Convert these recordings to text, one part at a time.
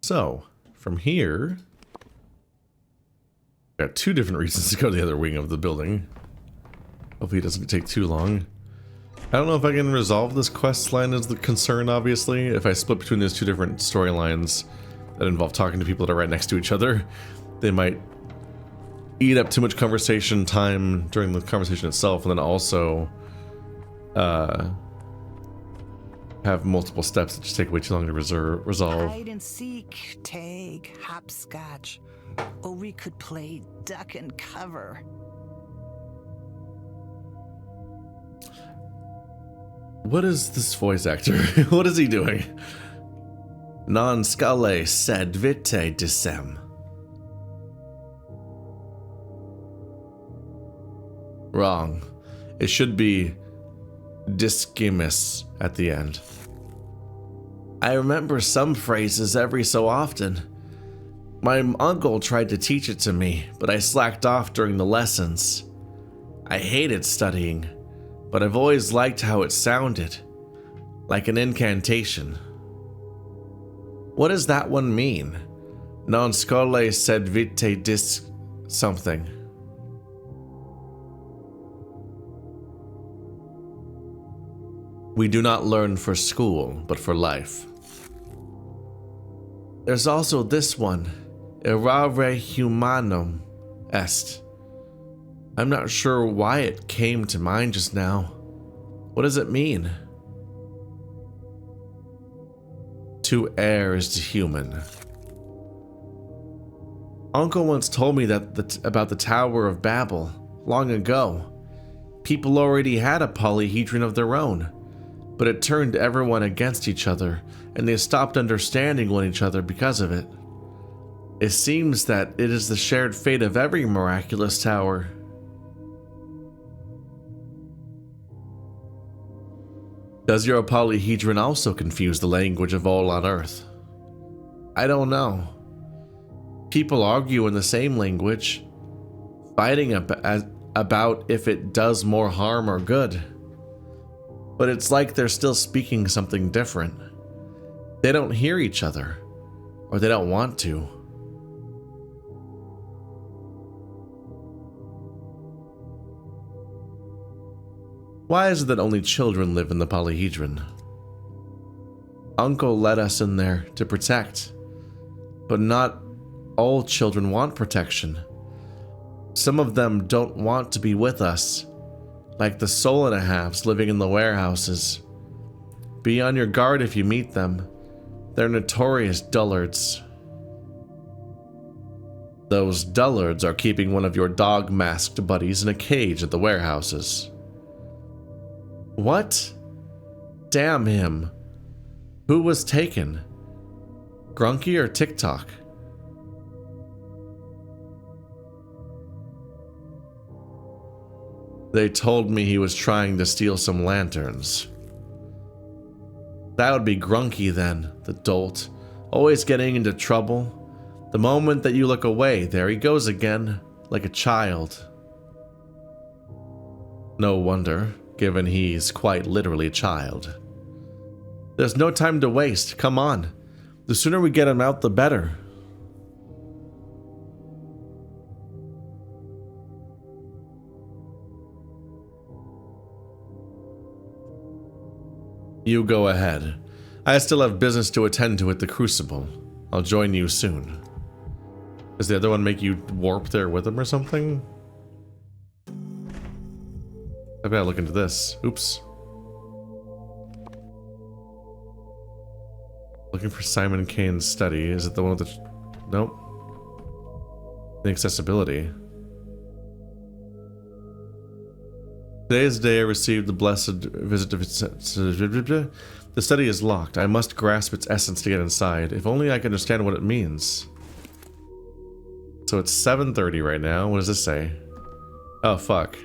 So, from here, got two different reasons to go to the other wing of the building. Hopefully it doesn't take too long. I don't know if I can resolve this quest line is the concern, obviously. If I split between those two different storylines that involve talking to people that are right next to each other, they might eat up too much conversation time during the conversation itself, and then also have multiple steps that just take way too long to resolve. Hide and seek, tag, hopscotch. Or we could play duck and cover. What is this voice actor? What is he doing? Non scale sed vitae decem. Wrong. It should be discimus at the end. I remember some phrases every so often. My uncle tried to teach it to me, but I slacked off during the lessons. I hated studying, but I've always liked how it sounded, like an incantation. What does that one mean? Non scole sed vitae dis something. We do not learn for school, but for life. There's also this one, errare humanum est. I'm not sure why it came to mind just now. What does it mean? To err is human. Uncle once told me that about the Tower of Babel, long ago. People already had a polyhedron of their own, but it turned everyone against each other, and they stopped understanding one each other because of it. It seems that it is the shared fate of every miraculous tower. Does your polyhedron also confuse the language of all on Earth? I don't know. People argue in the same language, fighting about if it does more harm or good. But it's like they're still speaking something different. They don't hear each other, or they don't want to. Why is it that only children live in the polyhedron? Uncle let us in there to protect, but not all children want protection. Some of them don't want to be with us, like the soul and a halves living in the warehouses. Be on your guard if you meet them. They're notorious dullards. Those dullards are keeping one of your dog-masked buddies in a cage at the warehouses. What? Damn him. Who was taken? Grunky or TikTok? They told me he was trying to steal some lanterns. That would be Grunky then, the dolt. Always getting into trouble. The moment that you look away, there he goes again, like a child. No wonder, given he's quite literally a child. There's no time to waste, come on. The sooner we get him out, the better. You go ahead. I still have business to attend to at the Crucible. I'll join you soon. Does the other one make you warp there with him or something? I better look into this. Oops. Looking for Simon Kain's study. Is it the one with the... Nope. Inaccessibility. Today is the day I received the blessed visit of its... The study is locked. I must grasp its essence to get inside. If only I could understand what it means. So it's 7:30 right now. What does this say? Oh, fuck.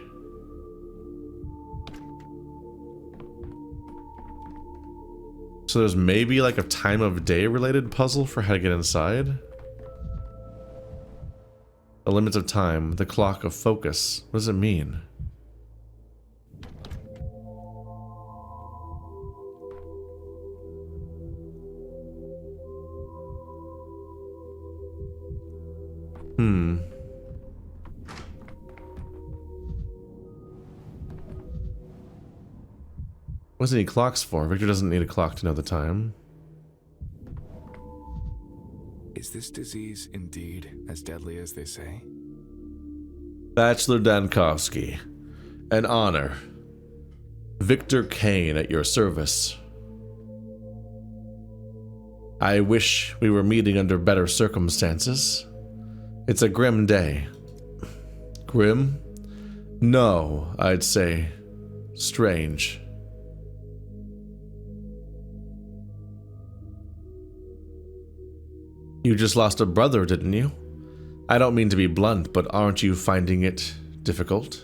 So there's maybe like a time of day related puzzle for how to get inside? The limits of time. The clock of focus. What does it mean? What's any clocks for? Victor doesn't need a clock to know the time. Is this disease indeed as deadly as they say? Bachelor Dankovsky. An honor. Victor Kain at your service. I wish we were meeting under better circumstances. It's a grim day. Grim? No, I'd say strange. You just lost a brother, didn't you? I don't mean to be blunt, but aren't you finding it difficult?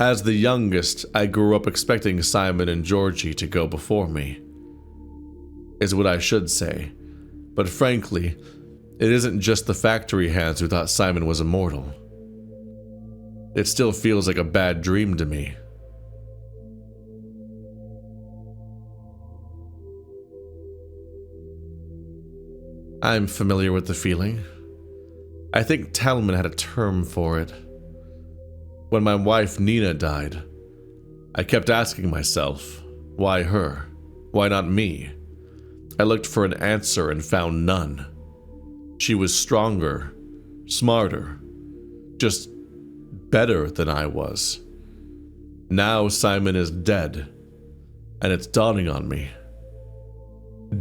As the youngest, I grew up expecting Simon and Georgie to go before me, is what I should say. But frankly, it isn't just the factory hands who thought Simon was immortal. It still feels like a bad dream to me. I'm familiar with the feeling. I think Talman had a term for it. When my wife Nina died, I kept asking myself, why her? Why not me? I looked for an answer and found none. She was stronger, smarter, just better than I was. Now Simon is dead, and it's dawning on me.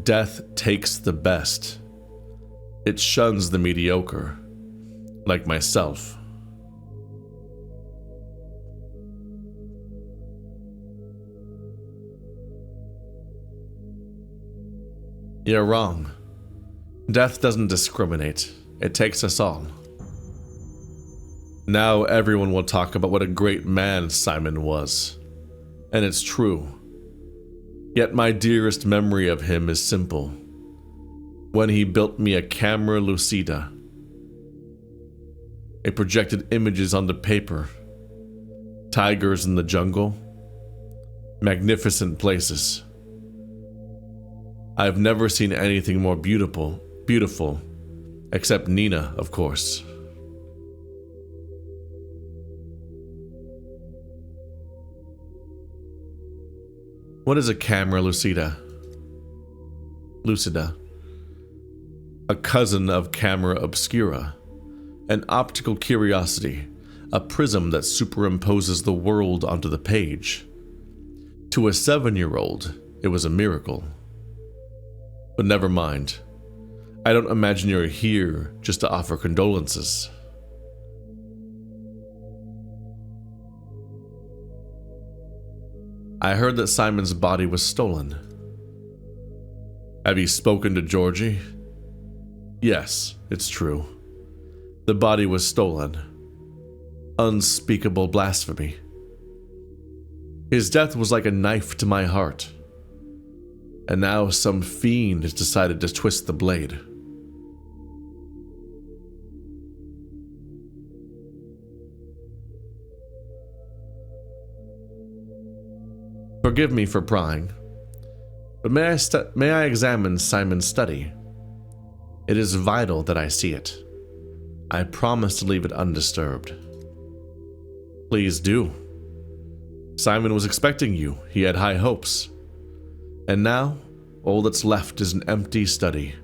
Death takes the best. It shuns the mediocre, like myself. You're wrong. Death doesn't discriminate. It takes us all. Now everyone will talk about what a great man Simon was. And it's true. Yet my dearest memory of him is simple. When he built me a camera lucida. It projected images onto paper. Tigers in the jungle. Magnificent places. I've never seen anything more beautiful, except Nina, of course. What is a camera lucida? Lucida. A cousin of camera obscura. An optical curiosity. A prism that superimposes the world onto the page. To a 7-year-old, it was a miracle. But never mind. I don't imagine you're here just to offer condolences. I heard that Simon's body was stolen. Have you spoken to Georgie? Yes, it's true. The body was stolen. Unspeakable blasphemy. His death was like a knife to my heart. And now some fiend has decided to twist the blade. Forgive me for prying, but may I examine Simon's study? It is vital that I see it. I promise to leave it undisturbed. Please do. Simon was expecting you. He had high hopes. And now, all that's left is an empty study.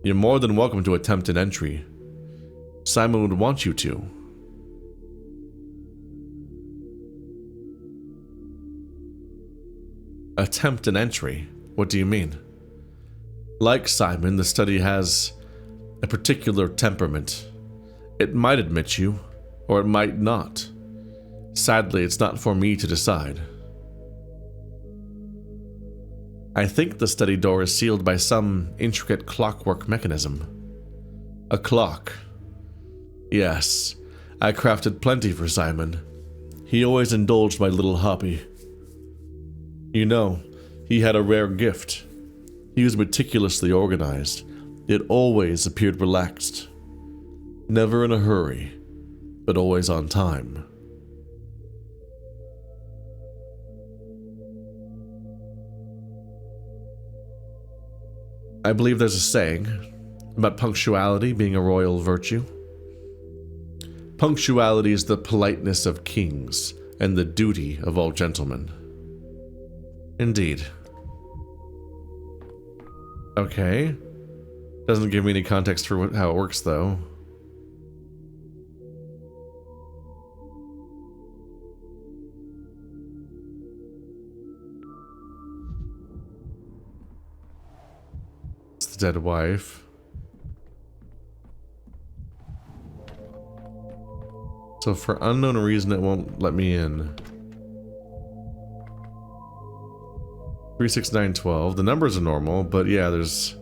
You're more than welcome to attempt an entry. Simon would want you to. Attempt an entry? What do you mean? Like Simon, the study has a particular temperament. It might admit you, or it might not. Sadly, it's not for me to decide. I think the study door is sealed by some intricate clockwork mechanism. A clock. Yes, I crafted plenty for Simon. He always indulged my little hobby. You know, he had a rare gift. He was meticulously organized, yet always appeared relaxed. Never in a hurry, but always on time. I believe there's a saying, about punctuality being a royal virtue. Punctuality is the politeness of kings and the duty of all gentlemen. Indeed. Okay. Doesn't give me any context for how it works, though. It's the dead wife. So for unknown reason, it won't let me in. 36912. The numbers are normal, but yeah, there's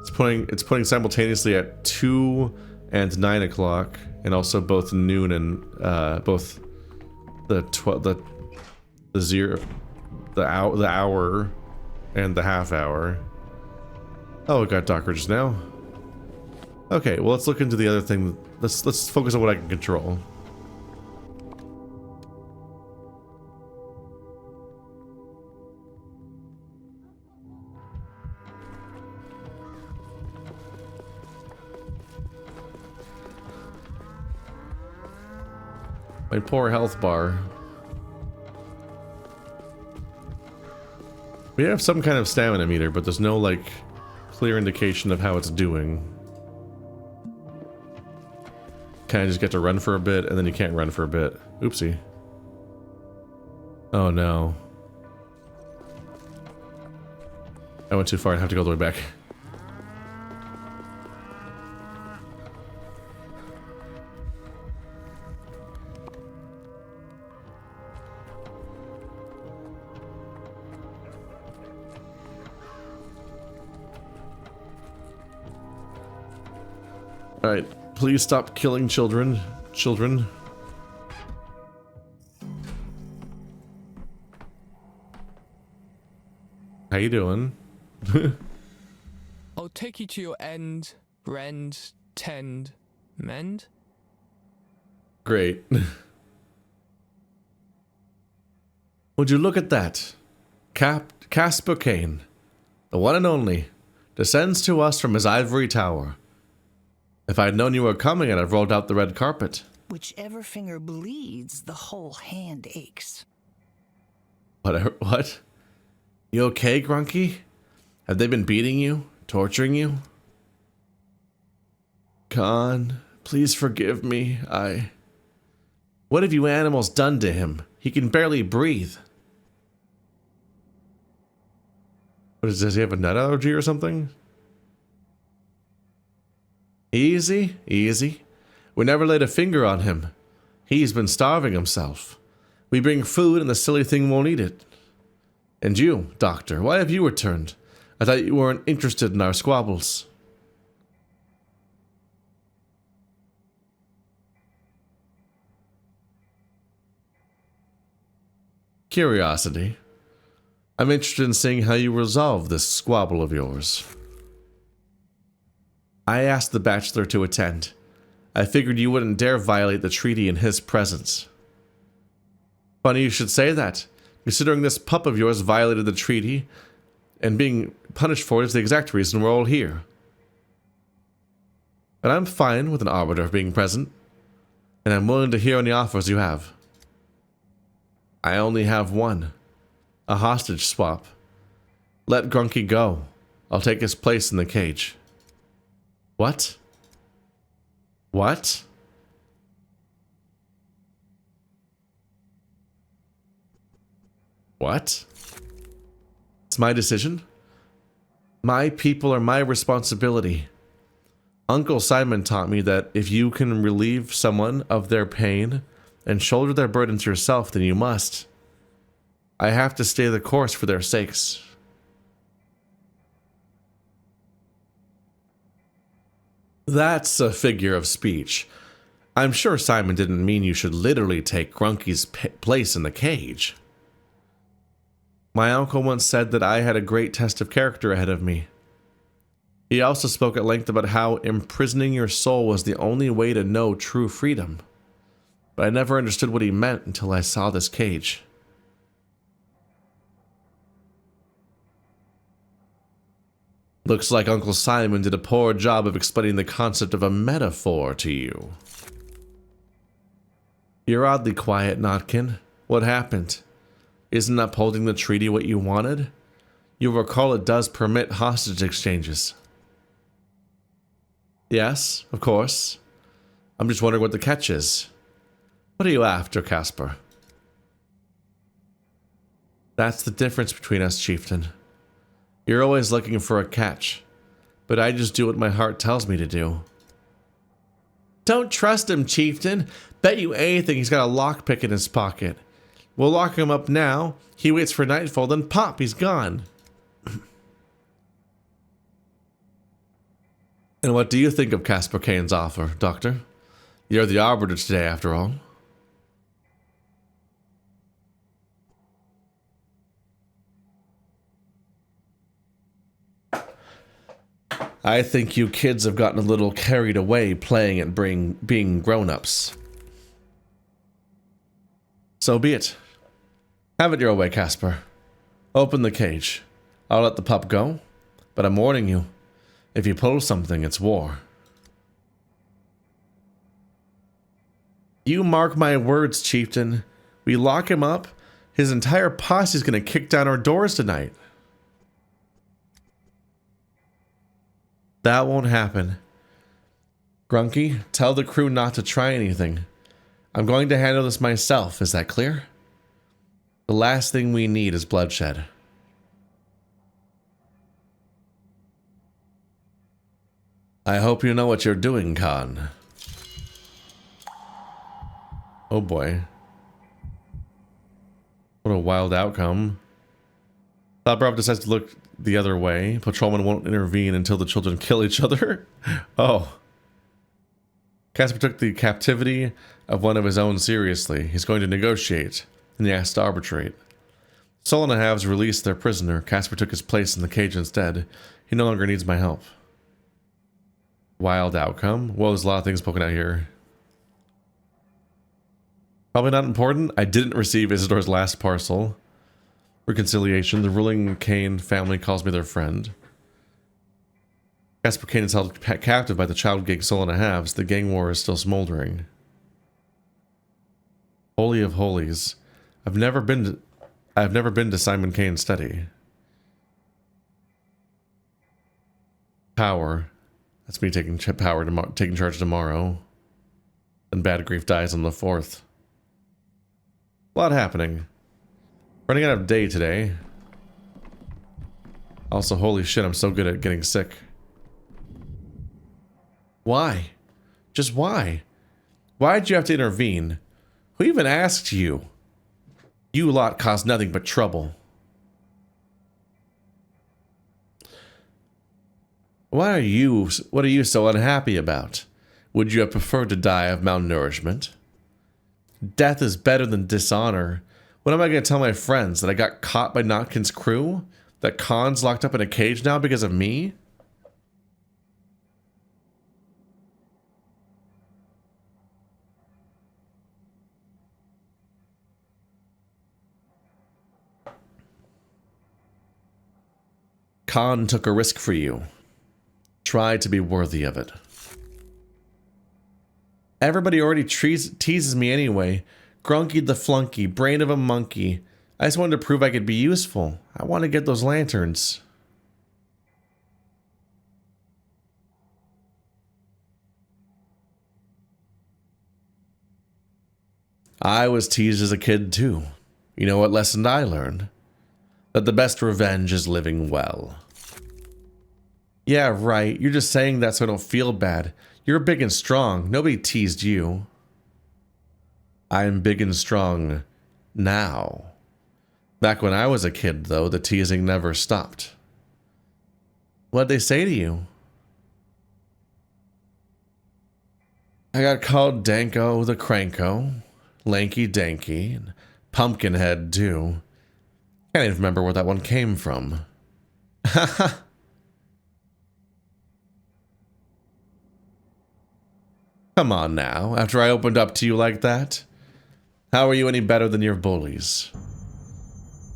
it's putting simultaneously at 2 and 9 o'clock, and also both noon and both the hour and the half hour. Oh, it got darker just now. Okay, well, let's look into the other thing. Let's focus on what I can control. My poor health bar. We have some kind of stamina meter, but there's no, like, clear indication of how it's doing. Kind of just get to run for a bit, and then you can't run for a bit. Oopsie. Oh no. I went too far, I have to go all the way back. Alright, please stop killing children. Children. How you doing? I'll take you to your end, rend, tend, mend. Great. Would you look at that? Casper Kain, the one and only, descends to us from his ivory tower. If I had known you were coming, I'd have rolled out the red carpet. Whichever finger bleeds, the whole hand aches. What? You okay, Grunky? Have they been beating you? Torturing you? Khan, please forgive me. What have you animals done to him? He can barely breathe. Does he have a nut allergy or something? Easy, easy. We never laid a finger on him. He's been starving himself. We bring food and the silly thing won't eat it. And you, Doctor, why have you returned? I thought you weren't interested in our squabbles. Curiosity. I'm interested in seeing how you resolve this squabble of yours. I asked the Bachelor to attend. I figured you wouldn't dare violate the treaty in his presence. Funny you should say that, considering this pup of yours violated the treaty, and being punished for it is the exact reason we're all here. And I'm fine with an arbiter being present, and I'm willing to hear any offers you have. I only have one. A hostage swap. Let Grunky go. I'll take his place in the cage. What? What? What? It's my decision. My people are my responsibility. Uncle Simon taught me that if you can relieve someone of their pain and shoulder their burdens yourself, then you must. I have to stay the course for their sakes. That's a figure of speech. I'm sure Simon didn't mean you should literally take Grunky's place in the cage. My uncle once said that I had a great test of character ahead of me. He also spoke at length about how imprisoning your soul was the only way to know true freedom. But I never understood what he meant until I saw this cage. Looks like Uncle Simon did a poor job of explaining the concept of a metaphor to you. You're oddly quiet, Notkin. What happened? Isn't upholding the treaty what you wanted? You'll recall it does permit hostage exchanges. Yes, of course. I'm just wondering what the catch is. What are you after, Casper? That's the difference between us, Chieftain. You're always looking for a catch, but I just do what my heart tells me to do. Don't trust him, Chieftain. Bet you anything he's got a lockpick in his pocket. We'll lock him up now. He waits for nightfall, then pop, he's gone. And what do you think of Casper Kain's offer, Doctor? You're the arbiter today, after all. I think you kids have gotten a little carried away playing at being grown-ups. So be it. Have it your way, Casper. Open the cage. I'll let the pup go, but I'm warning you. If you pull something, it's war. You mark my words, Chieftain. We lock him up, his entire posse's gonna kick down our doors tonight. That won't happen. Grunky, tell the crew not to try anything. I'm going to handle this myself, is that clear? The last thing we need is bloodshed. I hope you know what you're doing, Khan. Oh boy. What a wild outcome. Thought decides to look the other way. Patrolman won't intervene until the children kill each other. Oh. Casper took the captivity of one of his own seriously. He's going to negotiate, and he asked to arbitrate. Sol and the Halves released their prisoner. Casper took his place in the cage instead. He no longer needs my help. Wild outcome? Well, there's a lot of things poking out here. Probably not important. I didn't receive Isidore's last parcel. Reconciliation. The ruling Kain family calls me their friend. Casper Kain is held captive by the child gang Sol and the Halves. The gang war is still smoldering. Holy of Holies. I've never been to Simon Kain's study. Power. That's me taking taking charge tomorrow. And Bad Grief dies on the 4th. A lot happening. Running out of day today. Also, holy shit, I'm so good at getting sick. Why? Just why? Why'd you have to intervene? Who even asked you? You lot caused nothing but trouble. What are you so unhappy about? Would you have preferred to die of malnourishment? Death is better than dishonor. What am I going to tell my friends? That I got caught by Notkin's crew? That Khan's locked up in a cage now because of me? Khan took a risk for you. Try to be worthy of it. Everybody already teases me anyway. Grunky the flunky, brain of a monkey. I just wanted to prove I could be useful. I want to get those lanterns. I was teased as a kid too. You know what lesson I learned? That the best revenge is living well. Yeah, right. You're just saying that so I don't feel bad. You're big and strong. Nobody teased you. I'm big and strong now. Back when I was a kid, though, the teasing never stopped. What'd they say to you? I got called Danko the Cranko, Lanky Danky, and Pumpkinhead, too. Can't even remember where that one came from. Haha. Come on now, after I opened up to you like that? How are you any better than your bullies?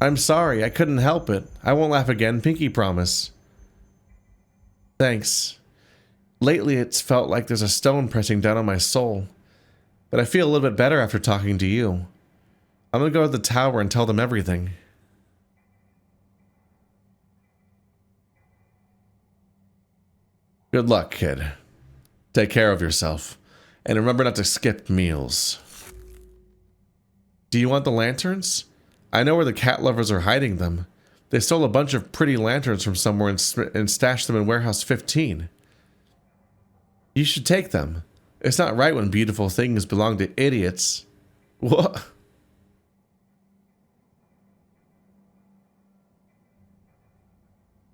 I'm sorry, I couldn't help it. I won't laugh again, pinky promise. Thanks. Lately, it's felt like there's a stone pressing down on my soul. But I feel a little bit better after talking to you. I'm gonna go to the tower and tell them everything. Good luck, kid. Take care of yourself. And remember not to skip meals. Do you want the lanterns? I know where the cat lovers are hiding them. They stole a bunch of pretty lanterns from somewhere and stashed them in warehouse 15. You should take them. It's not right when beautiful things belong to idiots. What?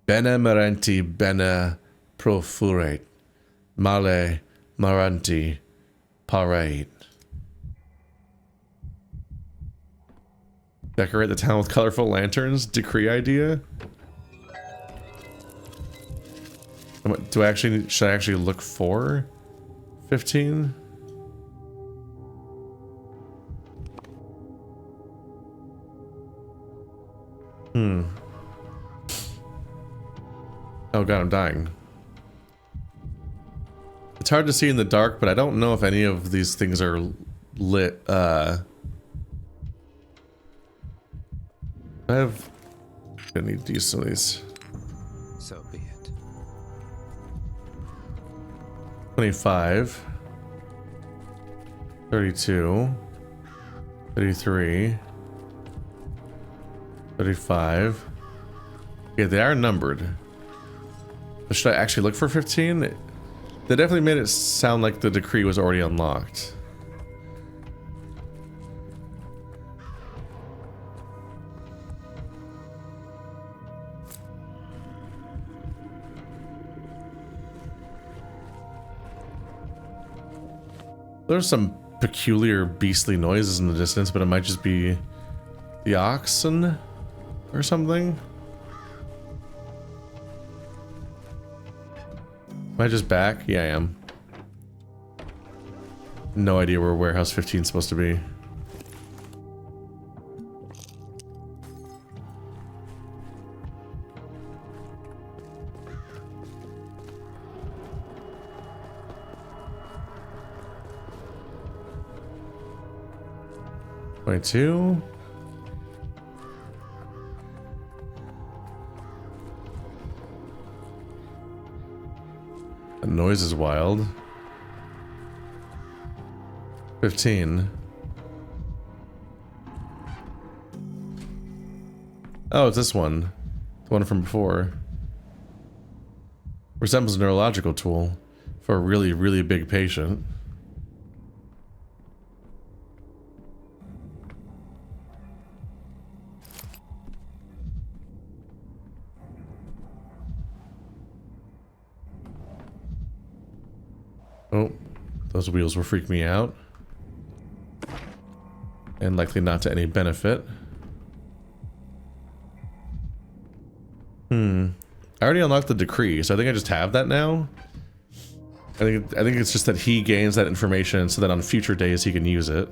Bene merenti bene profurate. Male maranti parade. Decorate the town with colorful lanterns. Decree idea. Should I actually look for 15? Oh god, I'm dying. It's hard to see in the dark, but I don't know if any of these things are lit. I need to use some of these. So be it. 25. 32. 33. 35. Yeah, they are numbered. But should I actually look for 15? They definitely made it sound like the decree was already unlocked. There's some peculiar beastly noises in the distance, but it might just be the oxen or something. Am I just back? Yeah, I am. No idea where warehouse 15 is supposed to be. Two. The noise is wild. 15. Oh, it's this one. The one from before. Resembles a neurological tool for a really, really big patient. Oh, those wheels will freak me out. And likely not to any benefit. I already unlocked the decree, so I think I just have that now. I think it's just that he gains that information so that on future days he can use it.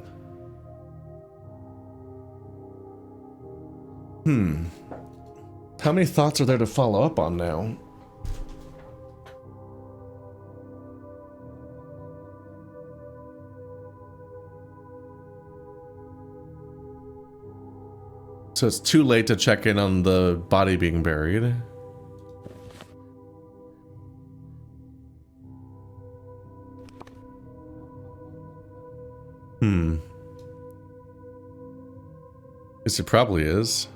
How many thoughts are there to follow up on now? So it's too late to check in on the body being buried. Guess it probably is.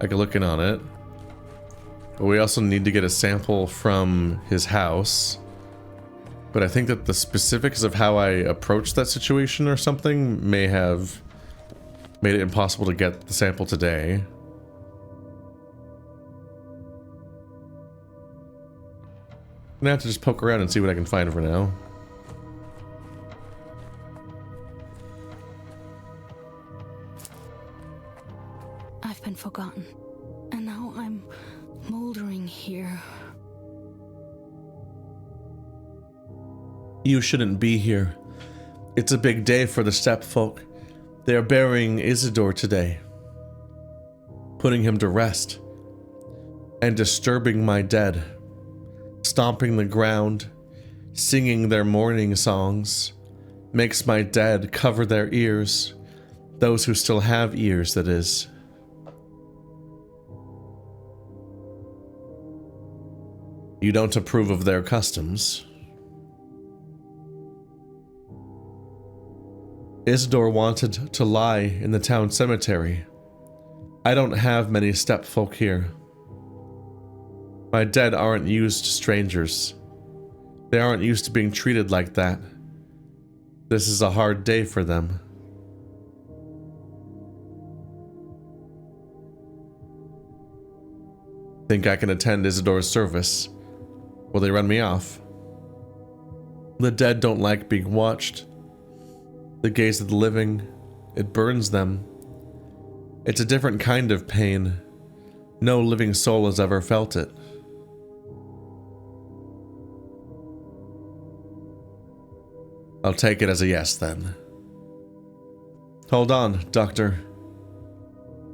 I could look in on it. But we also need to get a sample from his house. But I think that the specifics of how I approached that situation or something may have made it impossible to get the sample today. I'm gonna have to just poke around and see what I can find for now. I've been forgotten, and now I'm moldering here. You shouldn't be here. It's a big day for the steppe folk. They are burying Isidore today, putting him to rest. and disturbing my dead, stomping the ground, singing their mourning songs, makes my dead cover their ears, those who still have ears, that is. You don't approve of their customs. Isidore wanted to lie in the town cemetery. I don't have many steppe folk here. My dead aren't used to strangers. They aren't used to being treated like that. This is a hard day for them. Think I can attend Isidore's service? Will they run me off? The dead don't like being watched. The gaze of the living, it burns them. It's a different kind of pain. No living soul has ever felt it. I'll take it as a yes then. Hold on, Doctor.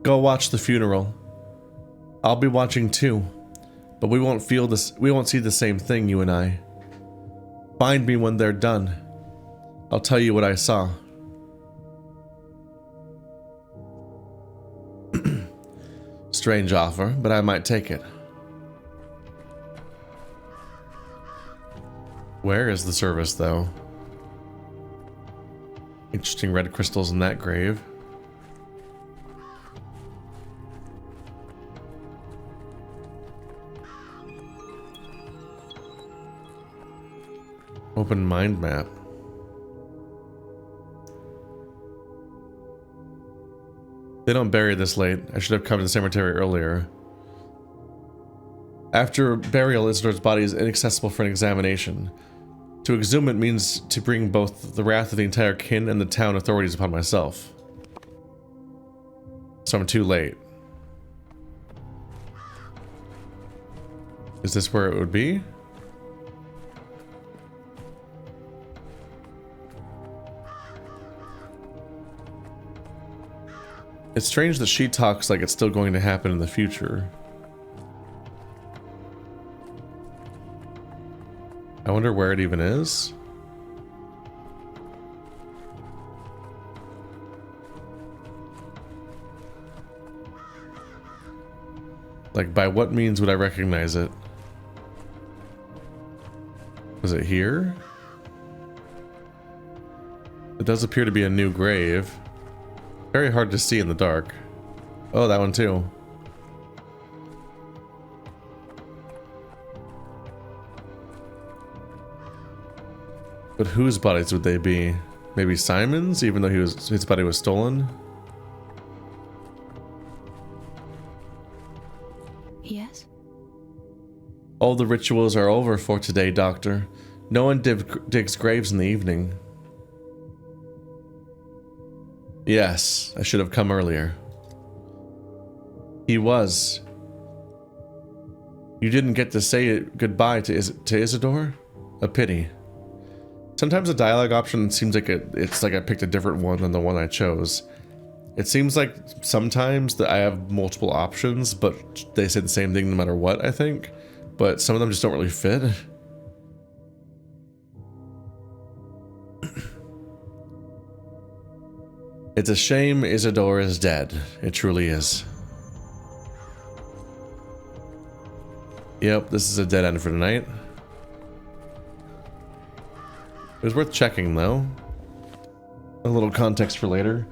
Go watch the funeral. I'll be watching too, but we won't feel this. We won't see the same thing, you and I. Find me when they're done. I'll tell you what I saw. Strange offer, but I might take it. Where is the service, though? Interesting red crystals in that grave. Open mind map. They don't bury this late. I should have come to the cemetery earlier. After burial, Isidore's body is inaccessible for an examination. To exhume it means to bring both the wrath of the entire kin and the town authorities upon myself. So I'm too late. Is this where it would be? It's strange that she talks like it's still going to happen in the future. I wonder where it even is. Like, by what means would I recognize it? Was it here? It does appear to be a new grave. Very hard to see in the dark. Oh, that one too. But whose bodies would they be? Maybe Simon's, even though his body was stolen? Yes? All the rituals are over for today, Doctor. No one digs graves in the evening. Yes, I should have come earlier. He was. You didn't get to say goodbye to Isidore? A pity. Sometimes the dialogue option seems like it's like I picked a different one than the one I chose. It seems like sometimes that I have multiple options, but they say the same thing no matter what, I think. But some of them just don't really fit. It's a shame Isidore is dead. It truly is. Yep, this is a dead end for tonight. It was worth checking, though. A little context for later.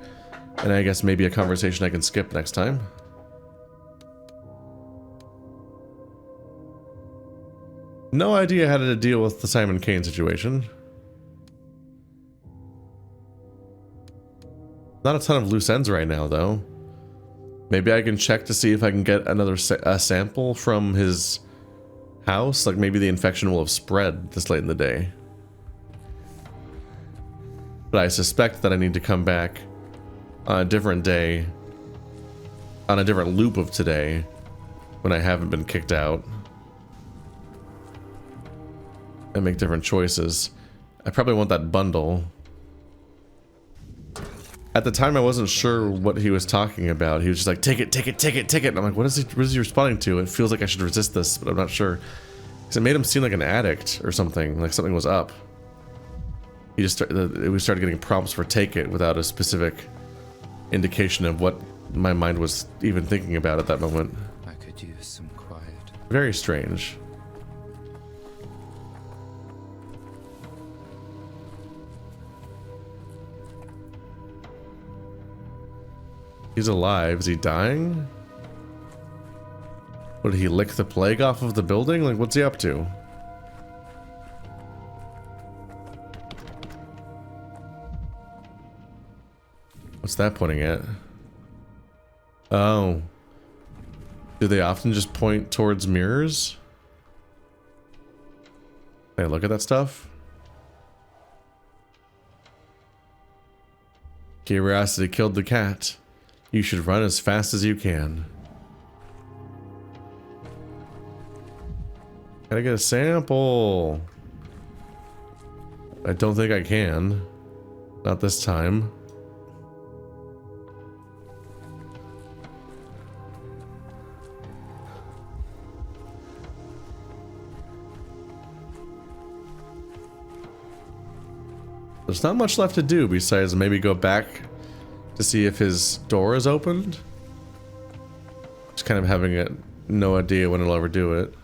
And I guess maybe a conversation I can skip next time. No idea how to deal with the Simon Kain situation. Not a ton of loose ends right now, though. Maybe I can check to see if I can get another sample from his house. Like maybe the infection will have spread this late in the day. But I suspect that I need to come back on a different day, on a different loop of today, when I haven't been kicked out, and make different choices. I probably want that bundle. At the time, I wasn't sure what he was talking about. He was just like, take it, take it, take it, take it. And I'm like, what is he responding to? It feels like I should resist this, but I'm not sure. Because it made him seem like an addict or something, like something was up. We started getting prompts for take it without a specific indication of what my mind was even thinking about at that moment. I could use some quiet. Very strange. He's alive. Is he dying? What, did he lick the plague off of the building? Like, what's he up to? What's that pointing at? Oh. Do they often just point towards mirrors? Can I look at that stuff? Curiosity killed the cat. You should run as fast as you can. Gotta get a sample. I don't think I can. Not this time. There's not much left to do besides maybe go back to see if his door is opened. Just kind of having no idea when he'll ever do it.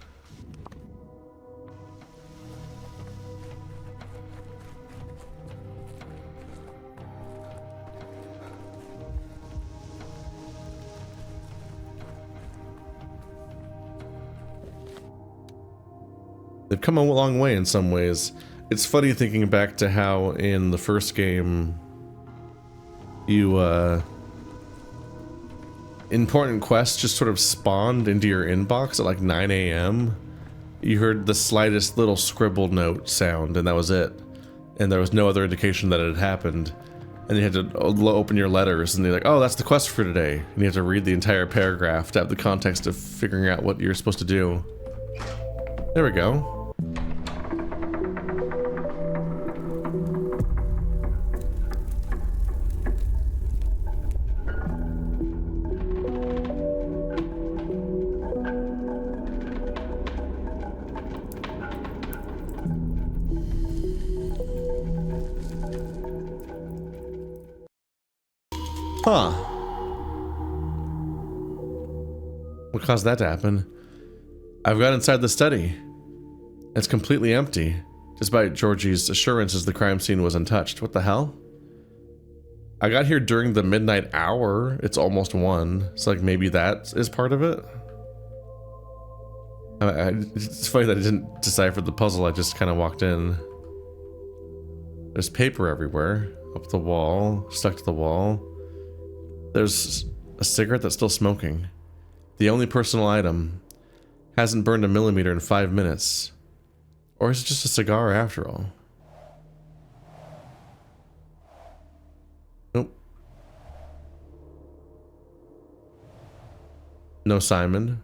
They've come a long way in some ways. It's funny thinking back to how in the first game you important quests just sort of spawned into your inbox at like 9 a.m. You heard the slightest little scribbled note sound and that was it. And there was no other indication that it had happened. And you had to open your letters and they're like, oh, that's the quest for today. And you have to read the entire paragraph to have the context of figuring out what you're supposed to do. There we go. Huh. What caused that to happen? I've got inside the study. It's completely empty, despite Georgie's assurances the crime scene was untouched. What the hell? I got here during the midnight hour. It's almost 1. So like maybe that is part of it. It's funny that I didn't decipher the puzzle. I just kind of walked in. There's paper everywhere. Up the wall, stuck to the wall. There's a cigarette that's still smoking. The only personal item. Hasn't burned a millimeter in 5 minutes. Or is it just a cigar after all? Nope. No Simon.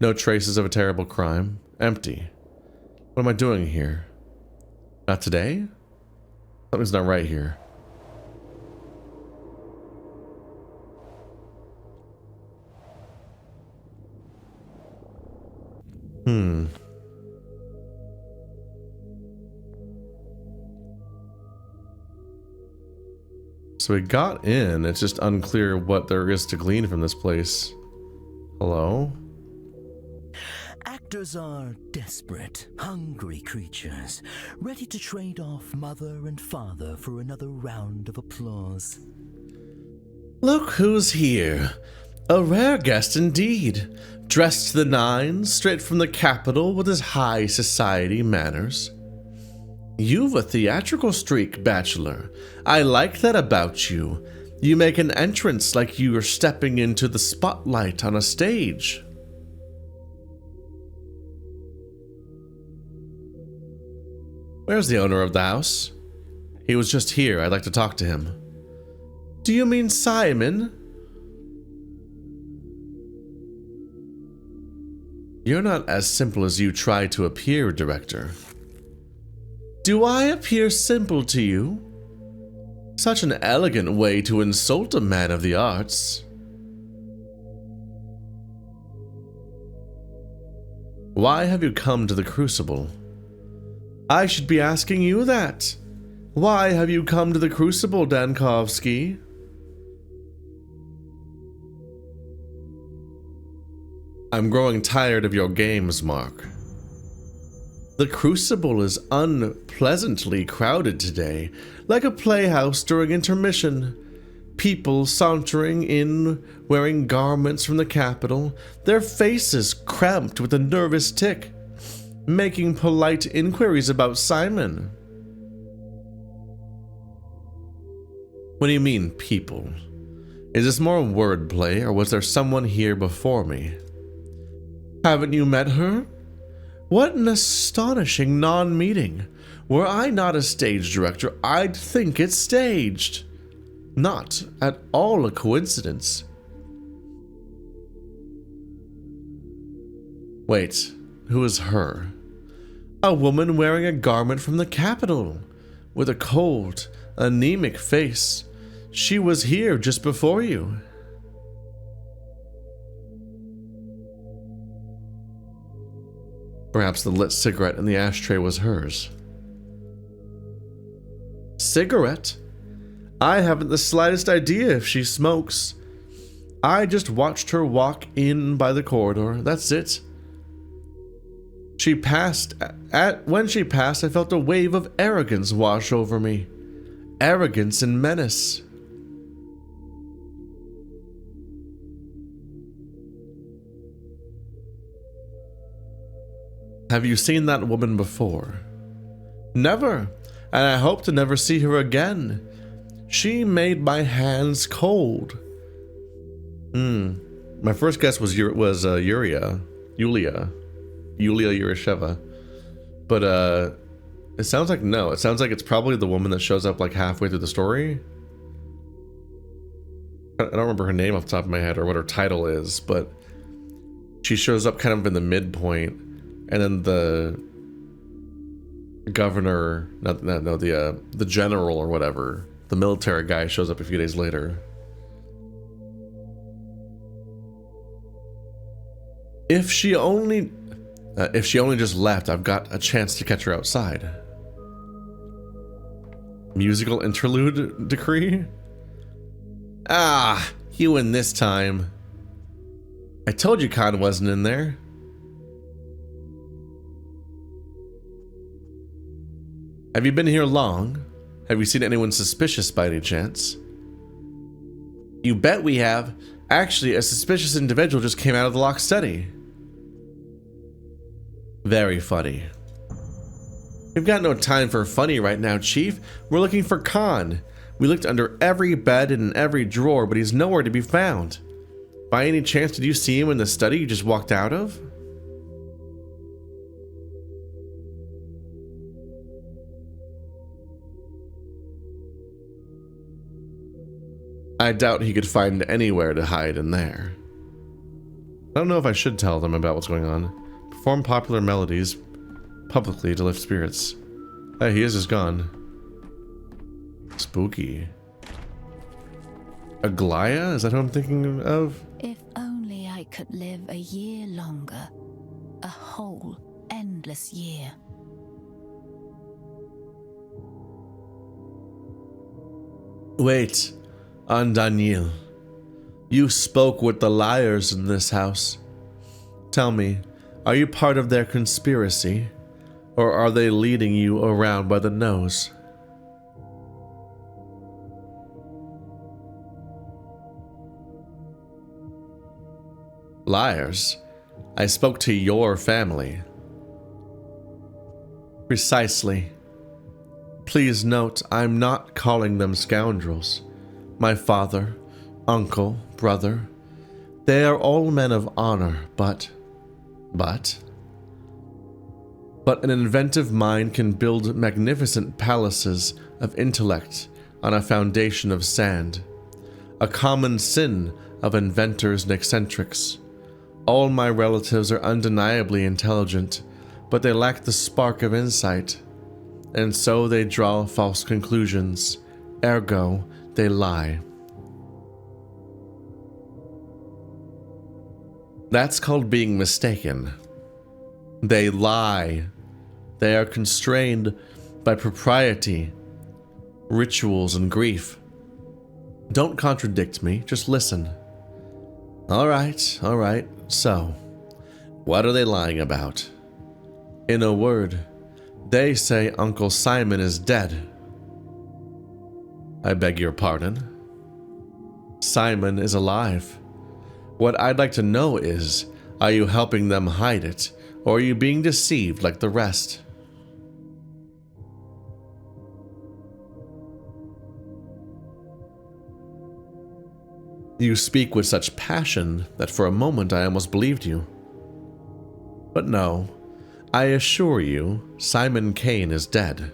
No traces of a terrible crime. Empty. What am I doing here? Not today? Something's not right here. So we got in, it's just unclear what there is to glean from this place. Hello? Actors are desperate, hungry creatures, ready to trade off mother and father for another round of applause. Look who's here. A rare guest indeed. Dressed to the nines, straight from the capital with his high society manners. You've a theatrical streak, bachelor. I like that about you. You make an entrance like you are stepping into the spotlight on a stage. Where's the owner of the house? He was just here. I'd like to talk to him. Do you mean Simon? You're not as simple as you try to appear, Director. Do I appear simple to you? Such an elegant way to insult a man of the arts. Why have you come to the Crucible? I should be asking you that. Why have you come to the Crucible, Dankovsky? I'm growing tired of your games, Mark. The Crucible is unpleasantly crowded today, like a playhouse during intermission. People sauntering in, wearing garments from the capital, their faces cramped with a nervous tic, making polite inquiries about Simon. What do you mean, people? Is this more wordplay, or was there someone here before me? Haven't you met her? What an astonishing non-meeting. Were I not a stage director, I'd think it's staged. Not at all a coincidence. Wait, who is her? A woman wearing a garment from the capital, with a cold, anemic face. She was here just before you. Perhaps the lit cigarette in the ashtray was hers. Cigarette? I haven't the slightest idea if she smokes. I just watched her walk in by the corridor, that's it. When she passed, I felt a wave of arrogance wash over me. Arrogance and menace. Have you seen that woman before? Never, and I hope to never see her again. She made my hands cold. My first guess was Yulia Yurisheva, but it sounds like no. It sounds like it's probably the woman that shows up like halfway through the story. I don't remember her name off the top of my head or what her title is, but she shows up kind of in the midpoint. And then the governor, the general or whatever, the military guy shows up a few days later. If she only just left, I've got a chance to catch her outside. Musical interlude decree? Ah, you win this time. I told you Kain wasn't in there. Have you been here long? Have you seen anyone suspicious by any chance? You bet we have. Actually, a suspicious individual just came out of the locked study. Very funny. We've got no time for funny right now, Chief. We're looking for Kain. We looked under every bed and in every drawer, but he's nowhere to be found. By any chance, did you see him in the study you just walked out of? I doubt he could find anywhere to hide in there. I don't know if I should tell them about what's going on. Perform popular melodies publicly to lift spirits. Hey, he is just gone. Spooky. Aglaya? Is that who I'm thinking of? If only I could live a year longer. A whole, endless year. Wait. On Daniil. You spoke with the liars in this house. Tell me, are you part of their conspiracy? Or are they leading you around by the nose? Liars? I spoke to your family. Precisely. Please note, I'm not calling them scoundrels. My father, uncle, brother, they are all men of honor, but an inventive mind can build magnificent palaces of intellect on a foundation of sand, a common sin of inventors and eccentrics. All my relatives are undeniably intelligent, but they lack the spark of insight, and so they draw false conclusions, Ergo, they lie. That's called being mistaken. They lie. They are constrained by propriety, rituals, and grief. Don't contradict me, just listen. All right. So, what are they lying about? In a word, they say Uncle Simon is dead. I beg your pardon? Simon is alive. What I'd like to know is, are you helping them hide it, or are you being deceived like the rest? You speak with such passion that for a moment I almost believed you. But no, I assure you, Simon Kain is dead.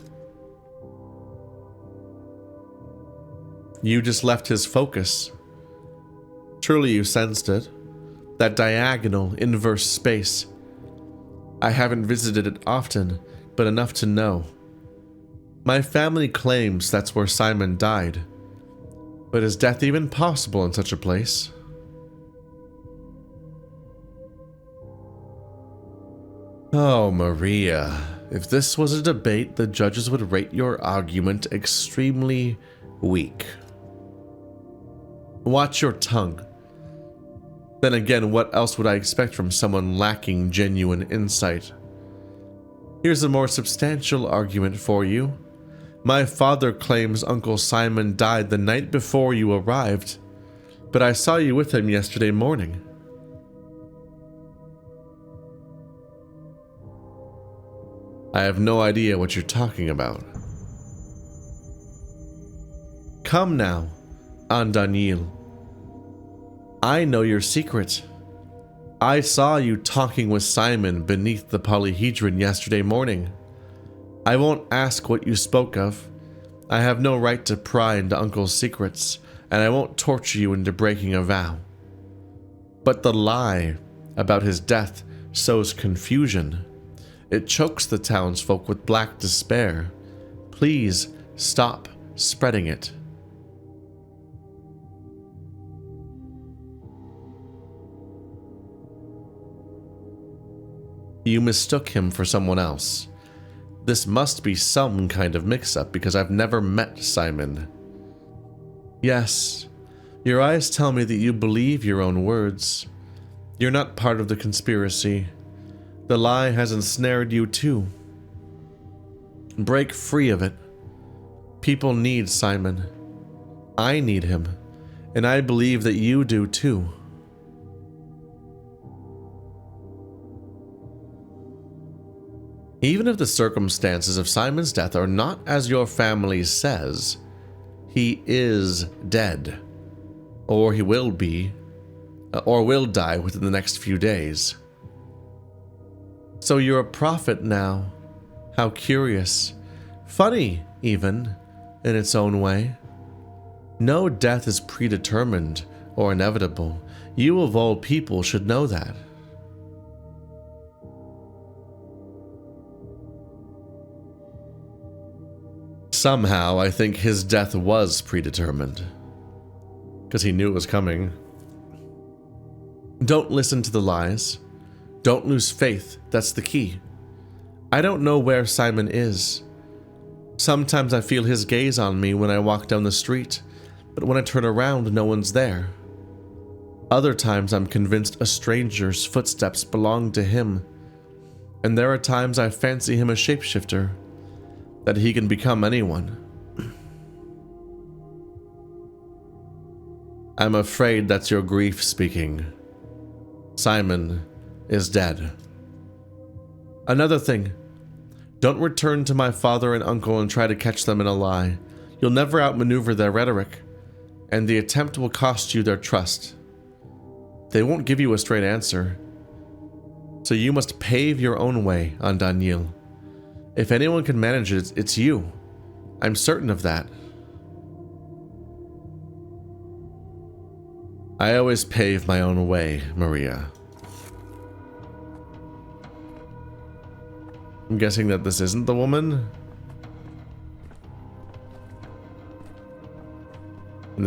You just left his focus. Surely you sensed it. That diagonal, inverse space. I haven't visited it often, but enough to know. My family claims that's where Simon died. But is death even possible in such a place? Oh, Maria, if this was a debate, the judges would rate your argument extremely weak. Watch your tongue. Then again, what else would I expect from someone lacking genuine insight? Here's a more substantial argument for you. My father claims Uncle Simon died the night before you arrived, but I saw you with him yesterday morning. I have no idea what you're talking about. Come now, Daniil. I know your secret. I saw you talking with Simon beneath the polyhedron yesterday morning. I won't ask what you spoke of. I have no right to pry into Uncle's secrets, and I won't torture you into breaking a vow. But the lie about his death sows confusion. It chokes the townsfolk with black despair. Please stop spreading it. You mistook him for someone else. This must be some kind of mix-up because I've never met Simon. Yes, your eyes tell me that you believe your own words. You're not part of the conspiracy. The lie has ensnared you too. Break free of it. People need Simon. I need him, and I believe that you do too. Even if the circumstances of Simon's death are not as your family says, he is dead. Or he will be, or will die within the next few days. So you're a prophet now. How curious. Funny, even, in its own way. No death is predetermined or inevitable. You of all people should know that. Somehow, I think his death was predetermined. Because he knew it was coming. Don't listen to the lies. Don't lose faith, that's the key. I don't know where Simon is. Sometimes I feel his gaze on me when I walk down the street, but when I turn around, no one's there. Other times I'm convinced a stranger's footsteps belong to him, and there are times I fancy him a shapeshifter, that he can become anyone. I'm afraid that's your grief speaking. Simon is dead. Another thing, don't return to my father and uncle and try to catch them in a lie. You'll never outmaneuver their rhetoric, and the attempt will cost you their trust. They won't give you a straight answer, so you must pave your own way on Daniil. If anyone can manage it, it's you. I'm certain of that. I always pave my own way, Maria. I'm guessing that this isn't the woman?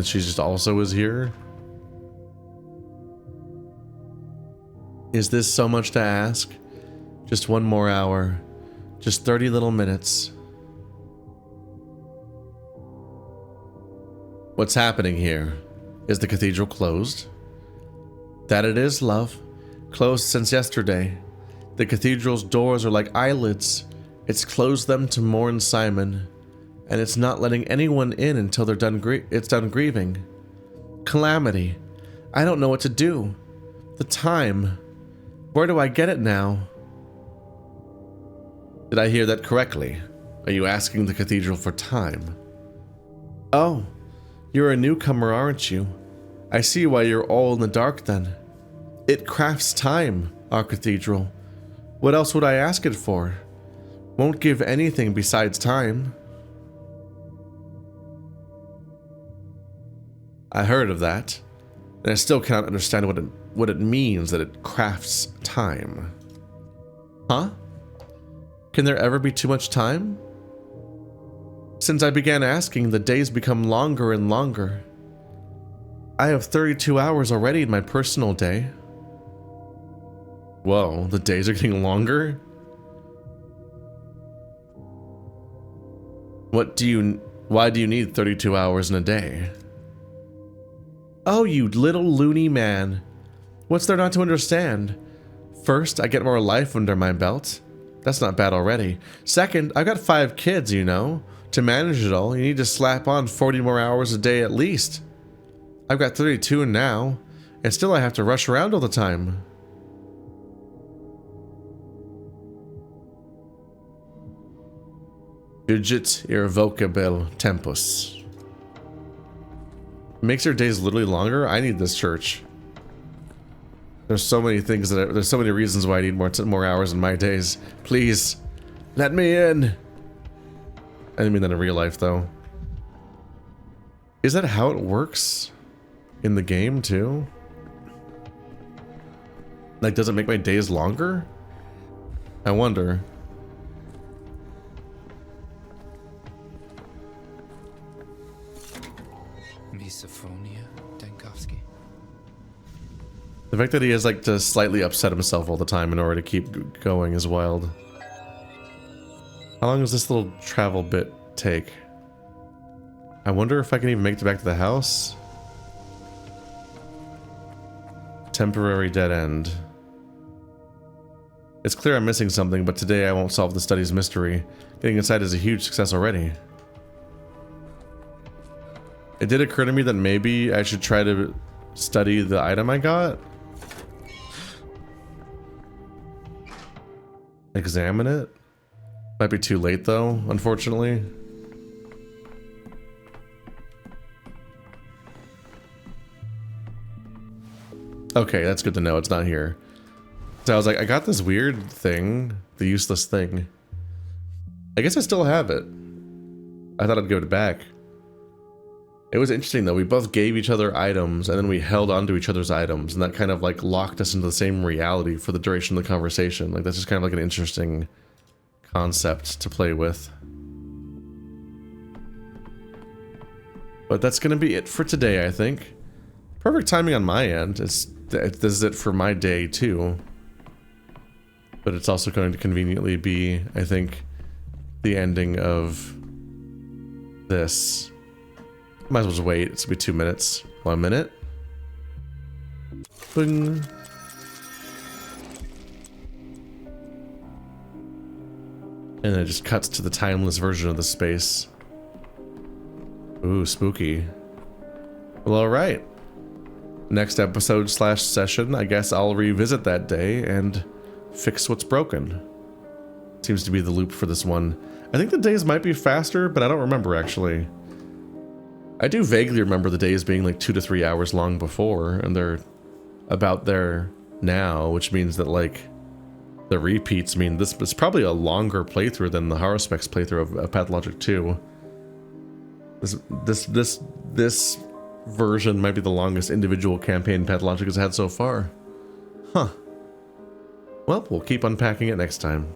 that she just also is here? Is this so much to ask? Just one more hour. Just 30 little minutes. What's happening here? Is the cathedral closed? That it is, love. Closed since yesterday. The cathedral's doors are like eyelids. It's closed them to mourn Simon, and it's not letting anyone in until they're done grieving. Calamity. I don't know what to do. The time. Where do I get it now? Did I hear that correctly? Are you asking the cathedral for time? Oh, you're a newcomer, aren't you? I see why you're all in the dark then. It crafts time, our cathedral. What else would I ask it for? Won't give anything besides time. I heard of that, and I still cannot understand what it means that it crafts time. Huh? Can there ever be too much time? Since I began asking, the days become longer and longer. I have 32 hours already in my personal day. Whoa, the days are getting longer? Why do you need 32 hours in a day? Oh, you little loony man. What's there not to understand? First, I get more life under my belt. That's not bad already. Second, I've got 5 kids, you know. To manage it all, you need to slap on 40 more hours a day at least. I've got 32 now, and still I have to rush around all the time. Fugit irrevocabile tempus. Makes your days literally longer? I need this church. There's so many things there's so many reasons why I need more hours in my days. Please, let me in. I didn't mean that in real life though. Is that how it works in the game too? Like, does it make my days longer? I wonder. Misophonia, Dankovsky. The fact that he has like to slightly upset himself all the time in order to keep going is wild. How long does this little travel bit take? I wonder if I can even make it back to the house. Temporary dead end. It's clear I'm missing something, but today I won't solve the study's mystery. Getting inside is a huge success already. It did occur to me that maybe I should try to study the item I got. Examine it. Might be too late though, unfortunately. Okay, that's good to know. It's not here. So I was like, I got this weird thing, the useless thing. I guess I still have it. I thought I'd give it back. It was interesting though. We both gave each other items and then we held on to each other's items, and that kind of like locked us into the same reality for the duration of the conversation. Like, that's just kind of like an interesting concept to play with. But that's gonna be it for today, I think. Perfect timing on my end. This is it for my day too. But it's also going to conveniently be, I think, the ending of this. Might as well just wait. It's gonna be 2 minutes. 1 minute. Boing. And then it just cuts to the timeless version of the space. Ooh, spooky. Well, alright. Next episode / session, I guess I'll revisit that day and fix what's broken. Seems to be the loop for this one. I think the days might be faster, but I don't remember actually. I do vaguely remember the days being like 2 to 3 hours long before, and they're about there now, which means that like the repeats mean this is probably a longer playthrough than the Haruspex playthrough of Pathologic 2. This version might be the longest individual campaign Pathologic has had so far. Huh. Well, we'll keep unpacking it next time.